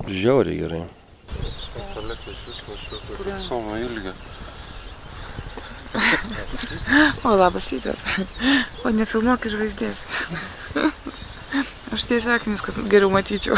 Žiauriai gerai. Somo ilgio. O, labas rytas. O, nefilmuok iš žvaigždės. Aš tiesiog akinius, kad geriau matyčiau.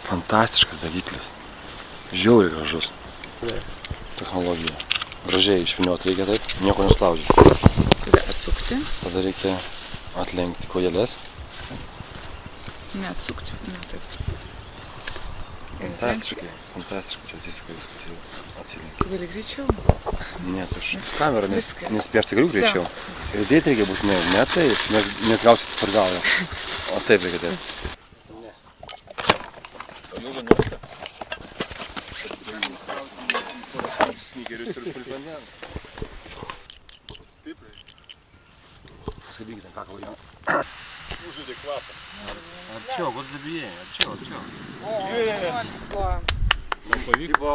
Fantastiškas dagiklis. Žiauriai gražus. Technologija. Gražiai išviniuoti reikia taip, nieko neslaudžiai. Tada atsukti. Tada reikia atlenkti kojelės. Ne atsukti, ne taip. Fantastiškai čia atsisuka viskas jau atsilenkia. Gali greičiau? Ne, tai aš kamerą nespėš tikrai greičiau. Ir dėti reikia būti ne taip, nes gausit per galvą. O taip reikia taip. Snygerius ir pulpanėnus. Stipriai. Skabykite, ką kalbėjo. Užžudė kvapą. Arčiau, kur zabijai, arčiau. O, Tipo,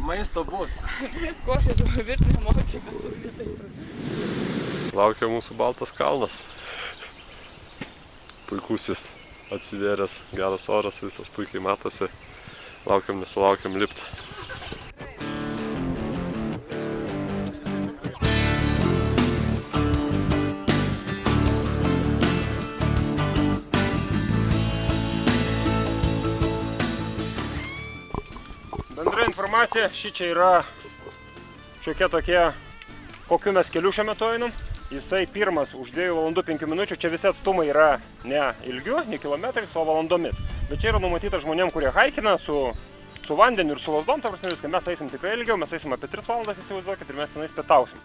maisto bus. košės virti nemokė. Laukia mūsų baltas kalnas. Puikusis atsivėręs, geras oras, visas puikiai matosi. Laukiam, nesulaukiam lipt. Bendra informacija, šičia yra šiokie tokie, kokiu mes keliu šiuo metu einam. Jisai pirmas už 2 valandų 5 minučių, čia visi atstumai yra ne ilgiu, ne kilometrais, o valandomis. Bet čia yra numatyta žmonėm, kurie haikina su vandeniu ir su lazdom, ta prasme viską. Mes eisim tikrai ilgiau, mes eisim apie 3 valandas, įsivaizduokit, ir mes tenais pietausim.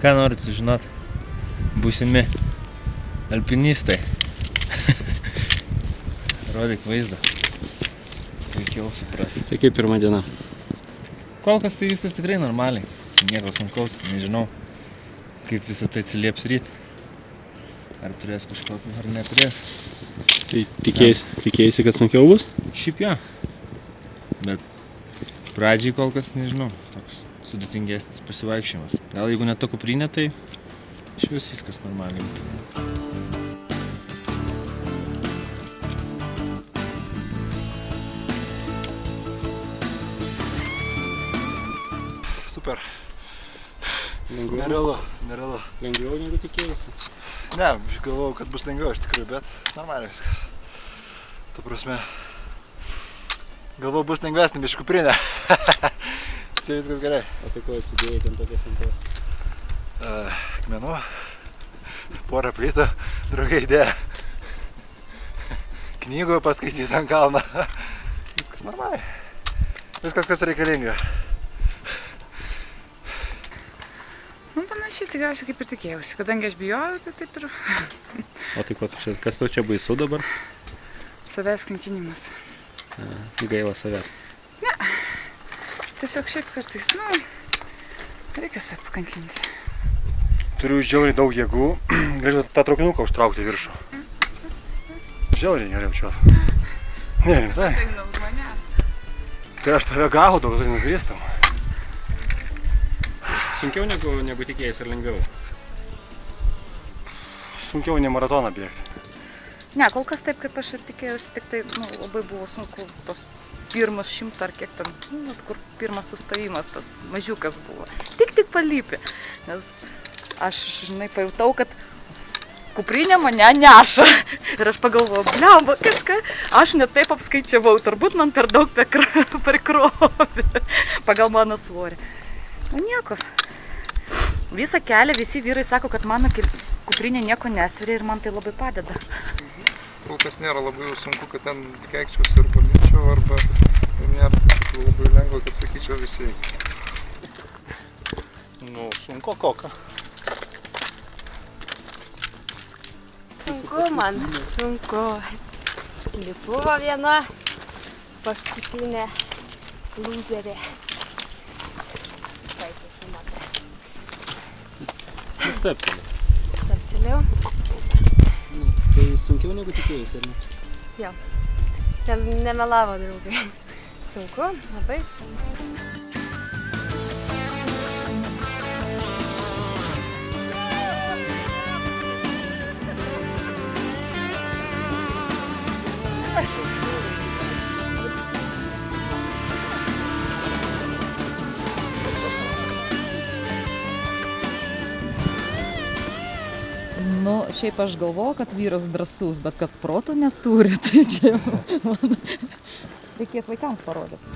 Ką norit sužinot? Būsimi alpinistai. Rodyk vaizdą. Puikiau suprasti. Tai kaip pirma diena? Kol kas tai viskas tikrai normaliai. Nieko sunkaus, nežinau, kaip visą tai atsilieps ryt. Ar turės kažkokį, ar neturės. Tai tikėjaisi, kad sunkiau bus? Šiaip jo. Bet pradžiai kol kas nežinau. Toks sudėtingesnis pasivaikščiojimas. Gal jeigu ne ta kuprinė, tai išvis viskas normaliai. Super. Nerealu. Lengviau negu tikėjaisi. Ne, aš galvojau, kad bus lengviau iš tikrųjų, bet normaliai viskas. Ta prasme, galvojau bus lengvesnė biškį kuprinė. Čia viskas gerai. O tai ko įsidėjai ten tokias sunkios? Akmenų, porą plytų, draugai idėja. Knygų paskaityti ant kalną. Viskas normaliai. Viskas, kas reikalinga. Nu, panašiai tikriausiai kaip ir tikėjausi. Kadangi aš bijojau, tai taip ir O tai kas tau čia baisu dabar? savęs kankinimas. Gaila savęs. Tiesiog šiaip kartais, reikia save pakankinti. Turiu žiauriai daug jėgų, galėčiau tą traukinuką užtraukti viršų. Žiauriai gerai jaučiuosi. Ne, rimtai. Tai už manęs. Tai aš tave gaudau, tai nukrįstam. Sunkiau negu tikėjais ar lengviau? Sunkiau nei maratoną bėgti. Ne, kol kas taip, kaip aš ir tikėjausi, tik tai labai buvo sunku tos pirmas 100 ar kiek ten, kur pirmas sustojimas, tas mažiukas buvo. Tik palypė, nes aš, žinai, pajutau, kad kuprinė mane neša. Ir aš pagalvoju, bliamba kažką, aš net taip apskaičiavau, turbūt man per daug prikrovė pagal mano svorį. Nu nieko. Visą kelią visi vyrai sako, kad mano kuprinė nieko nesveria ir man tai labai padeda. Kol kas nėra labai jau sunku, kad ten keikčiausi arba minčiau, arba nėra labai lengva, kad sakyčiau visi. Nu, sunku kokia. Sunku man, sunku. Lipu viena, paskutinė lūzerė. Taip, žinote. Steptelė. Steptelėjau. Tai sunkiau negu tikėjais, ar ne? Jo. Ten nemelavo draugai. Sunku, labai. Nu, šiaip aš galvoju, kad vyras drąsus, bet kad proto neturi, tai čia jau man reikės vaikams parodyti.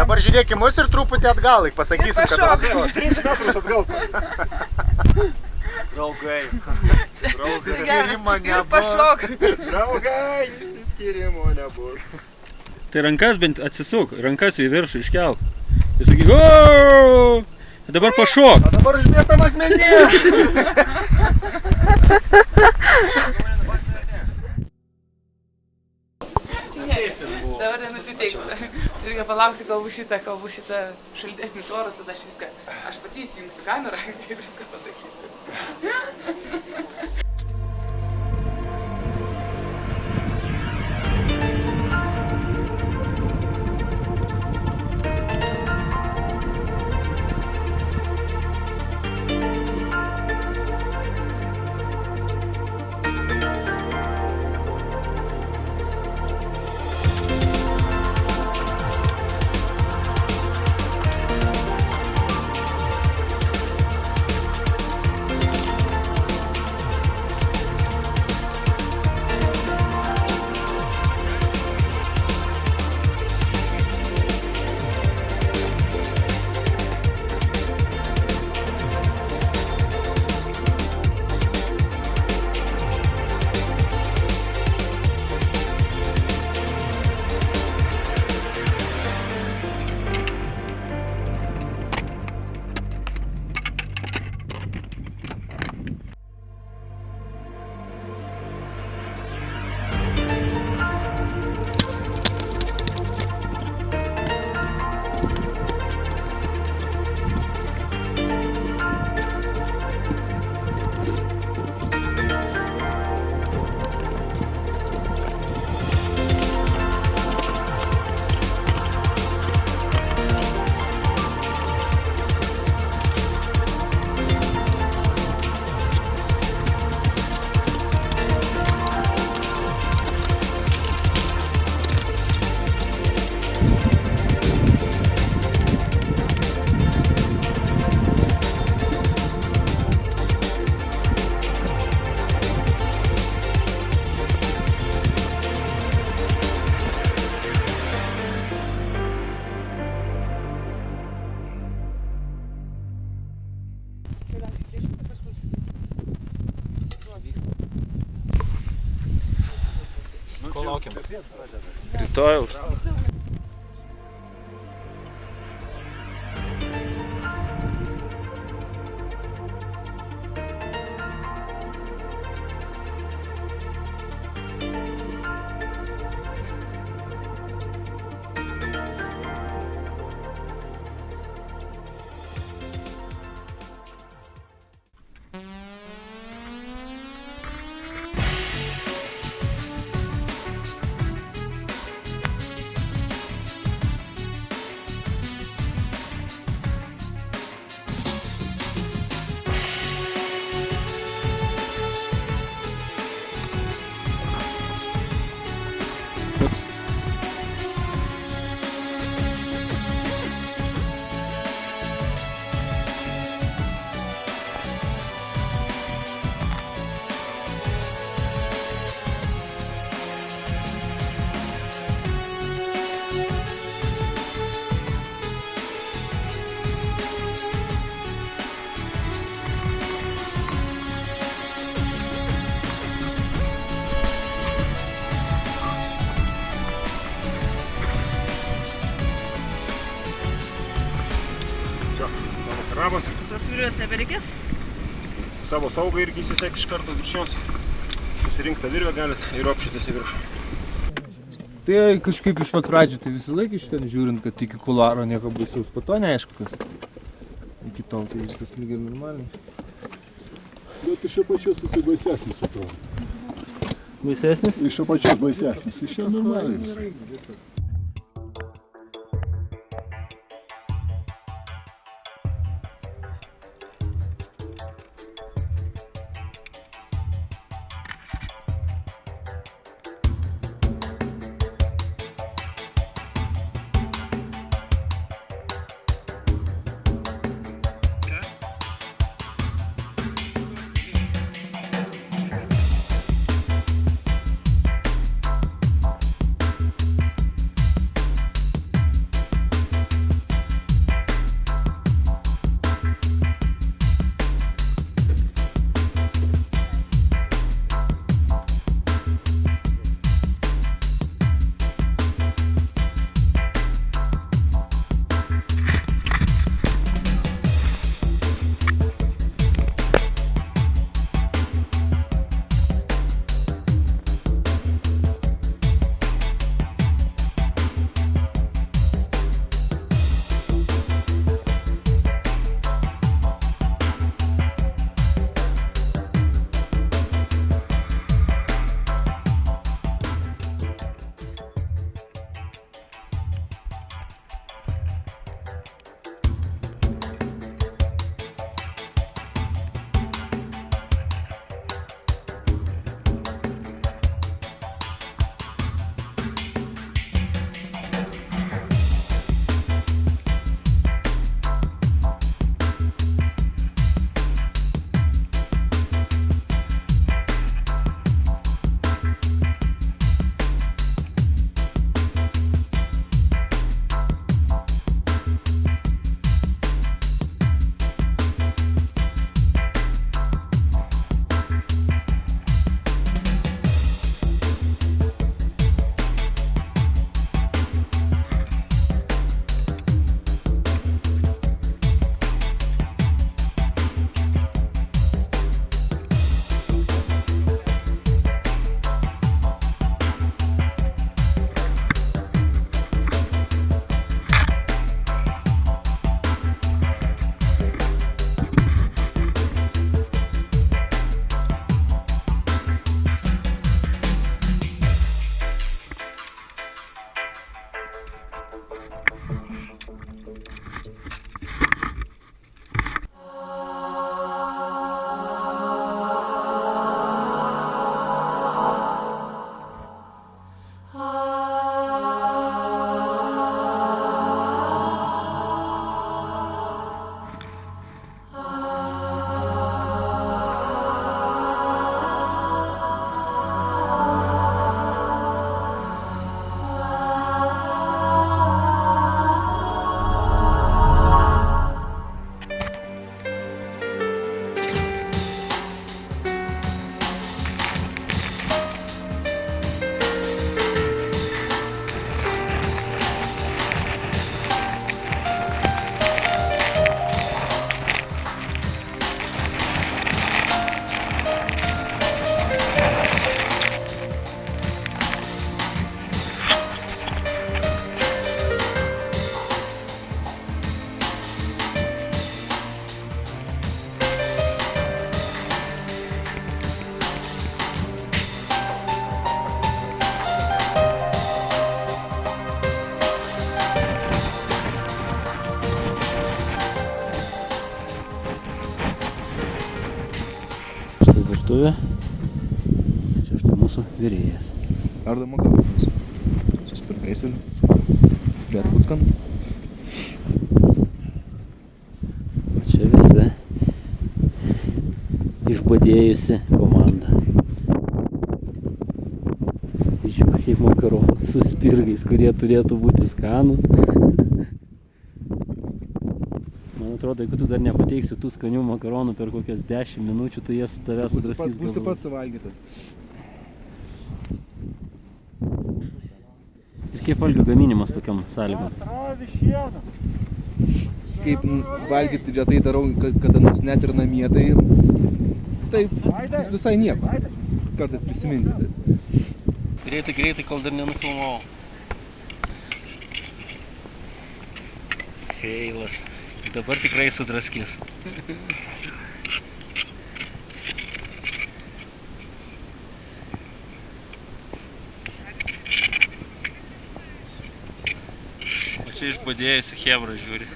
Dabar žiūrėk į mus ir truputį atgal, pasakysim, kad atgal. 3 metrus atgal. Draugai. Išsiskyrimo nebus. Draugai, išsiskyrimo nebus. Tai rankas bent atsisuk, rankas į viršų iškelk. Ir sakyk, ooo! Dabar pašok. O dabar užmėtam akmenį. Dabar nenusiteiksiu. Reikia palaukti, kol bus šitą šaltesnis oras, tada aš viską. Aš pati įsijungsiu kamerą ir viską pasakysiu. Laukiam. Rytojaus. Rabas, Turėjot nebereikės? savo saugą irgi įsisek iš karto viršios. Susirinktą virvę galit ir opšytis į viršų. Tai kažkaip iš pat pradžių, tai visą laiką iš ten žiūrint, kad iki kularo nieko baisaus, po to neaišku kas. Iki tol tai viskas lygiai normaliai. Bet iš apačios tai baisesnis atrodo. Baisesnis? Iš apačios baisesnis, iš čia normaliai. virtuvė. Čia štai mūsų virėjas. Ardoma galvos. Su spirgais ir turėtų būt skanu. O čia visa išbadėjusi komanda. Žiūrėk makaronų su spirgais, kurie turėtų būti skanus. Man atrodo, jeigu tu dar nepateiksi tų skanių makaronų per kokias 10 minučių, tai jie su tavęs sudraskys. Būsi pats suvalgytas. Ir kaip algio gaminimas tokiam sąlygom? Kaip valgyti retai darau, kada nors net ir namie, tai visai nieko. Kartais prisiminti. Greitai, kol dar nenufilmavau. Heilas. Dabar tikrai sudraskys. O čia išbadėjusi chebra žiūri.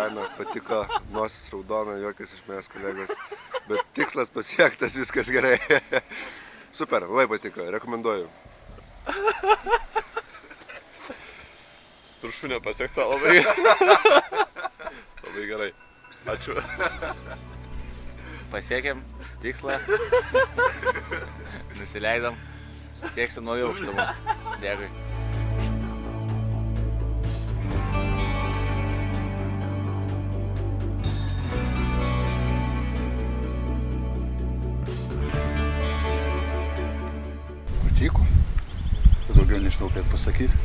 faina, patiko, nosis raudona, jokios iš manęs kolegos. Bet tikslas pasiektas, viskas gerai. Super, labai patiko, rekomenduoju. Viršūnė pasiekta labai. Labai gerai. Ačiū. Pasiekėm tikslą. Nusileidom. Sieksim naujų aukštumų. Dėkui. Patiko. Daugiau nežinau, kaip pasakyti.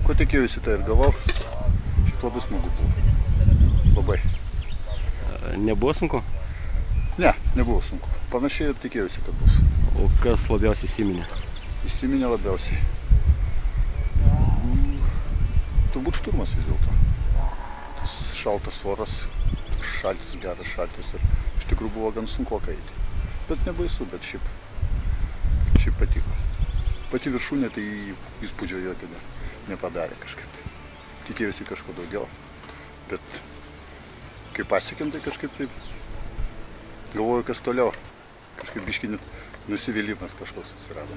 Ko tikėjausi, tai ir gavau. Šiaip labai smagu buvo. Labai. Nebuvo sunku? Ne, nebuvo sunku. Panašiai ir tikėjausi, kad bus. O kas labiausiai įsiminė? Įsiminė labiausiai. Turbūt šturmas vis dėlto. Tas šaltas oras, šaltis, geras šaltis ir iš tikrųjų buvo gan sunku eiti. Bet nebaisu, bet šiaip patiko. Pati viršūnė tai įspūdžio jokio nepadarė kažkaip. Tikėjausi kažko daugiau, bet kai pasiekėm, tai kažkaip taip galvoju, kas toliau. Kažkaip biškį nusivylimas kažkoks atsirado.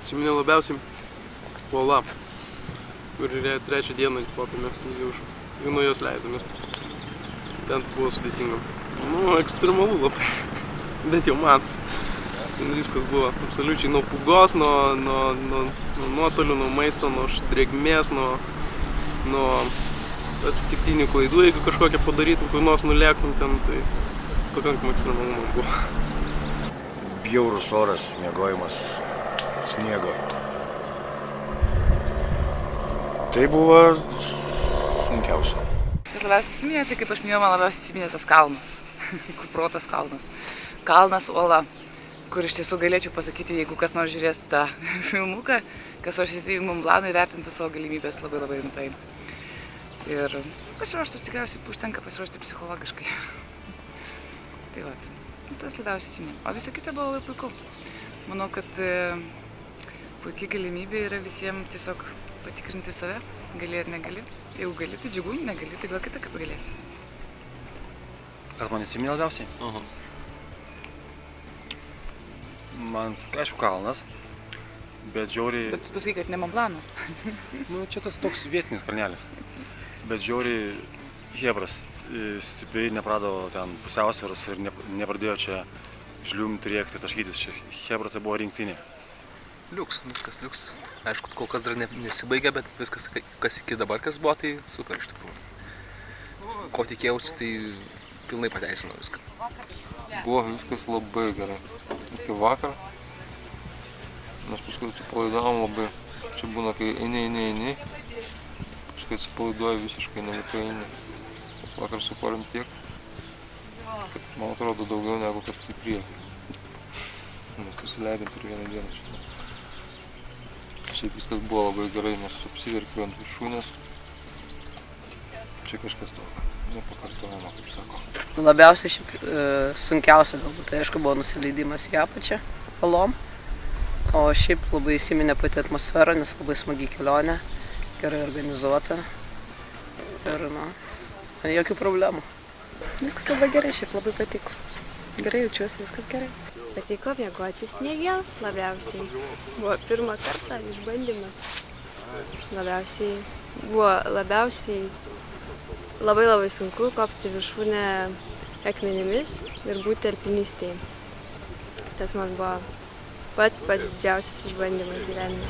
Atsiminė labiausiai uola, kuri trečią dieną kopėme į viršų. Ir nuo jos leidomės. Ten buvo sudėtinga. Ekstremalu labai. Bent jau man. Ten viskas buvo absoliučiai nuo pūgos, nuo nuotolių, nuo maisto, nuo drėgmės, nuo atsitiktinių klaidų. Jeigu kažkokią padarytum, kur nors nulėktum ten, tai pakankamai ekstremalu man buvo. Bjaurus oras, miegojimas, sniego. Tai buvo sunkiausia. Kas labiausiai įsiminė, tai kaip aš minėjau, man labiausiai įsiminė tas kalnas. Kuprotas kalnas. Kalnas uola, kur iš tiesų galėčiau pasakyti, jeigu kas nors žiūrės tą filmuką, kas ruošiasi į Mont Blancą, įvertintų savo galimybės labai labai rimtai. Ir pasiruoštų tikriausiai užtenka pasiruošti psichologiškai. Tai va, tas labiausiai įsiminė. O visa kita buvo labai puiku. Manau, kad puikiai galimybė yra visiems tiesiog patikrinti save, gali ar negali. Jeigu gali, tai džiugu, negali, tai gal kitą kaip galėsi. Kas man įsiminė labiausiai? Man, aišku, kalnas, bet žiauriai... Bet tu pasakai, kad ne Mont Blancas. Nu, čia tas toks vietinis kalnelis. Bet žiauriai hebras stipriai neprado ten pusiausvėros ir nepradėjo čia žliumti, rėkti, taškytis. Čia hebra tai buvo rinktinė. Liuks, viskas liuks. Aišku, kol kas dar nesibaigia, bet viskas, kas iki dabar kas buvo, tai super iš tikrųjų. Ko tikėjausi, tai pilnai pateisino viską. Buvo viskas labai gerai. Iki vakar. Mes paskui atsipalaidavom labai. Čia būna, kai eini. Paskui atsipalaiduoji visiškai, negu kai eini. Vakar sukorėm tiek, kad man atrodo daugiau negu kad į priekį. Mes nusileidėm per vieną dieną šitą. Šiaip viskas buvo labai gerai, nes apsiverkiau ant viršūnės. Čia kažkas to nepakartojama, kaip sako. Labiausiai šiaip sunkiausia galbūt, tai aišku buvo nusileidimas į apačią valom. O šiaip labai įsiminė pati atmosfera, nes labai smagi kelionė, gerai organizuota. Ir, jokių problemų. Viskas labai gerai, šiaip labai patiko. Gerai jaučiuosi, viskas gerai. Patiko miegoti sniege labiausiai. Buvo pirmą kartą išbandymas. Labiausiai labai sunku kopti viršūnę akmenimis ir būti alpinistėje. Tas man buvo pats didžiausias išbandymas gyvenime.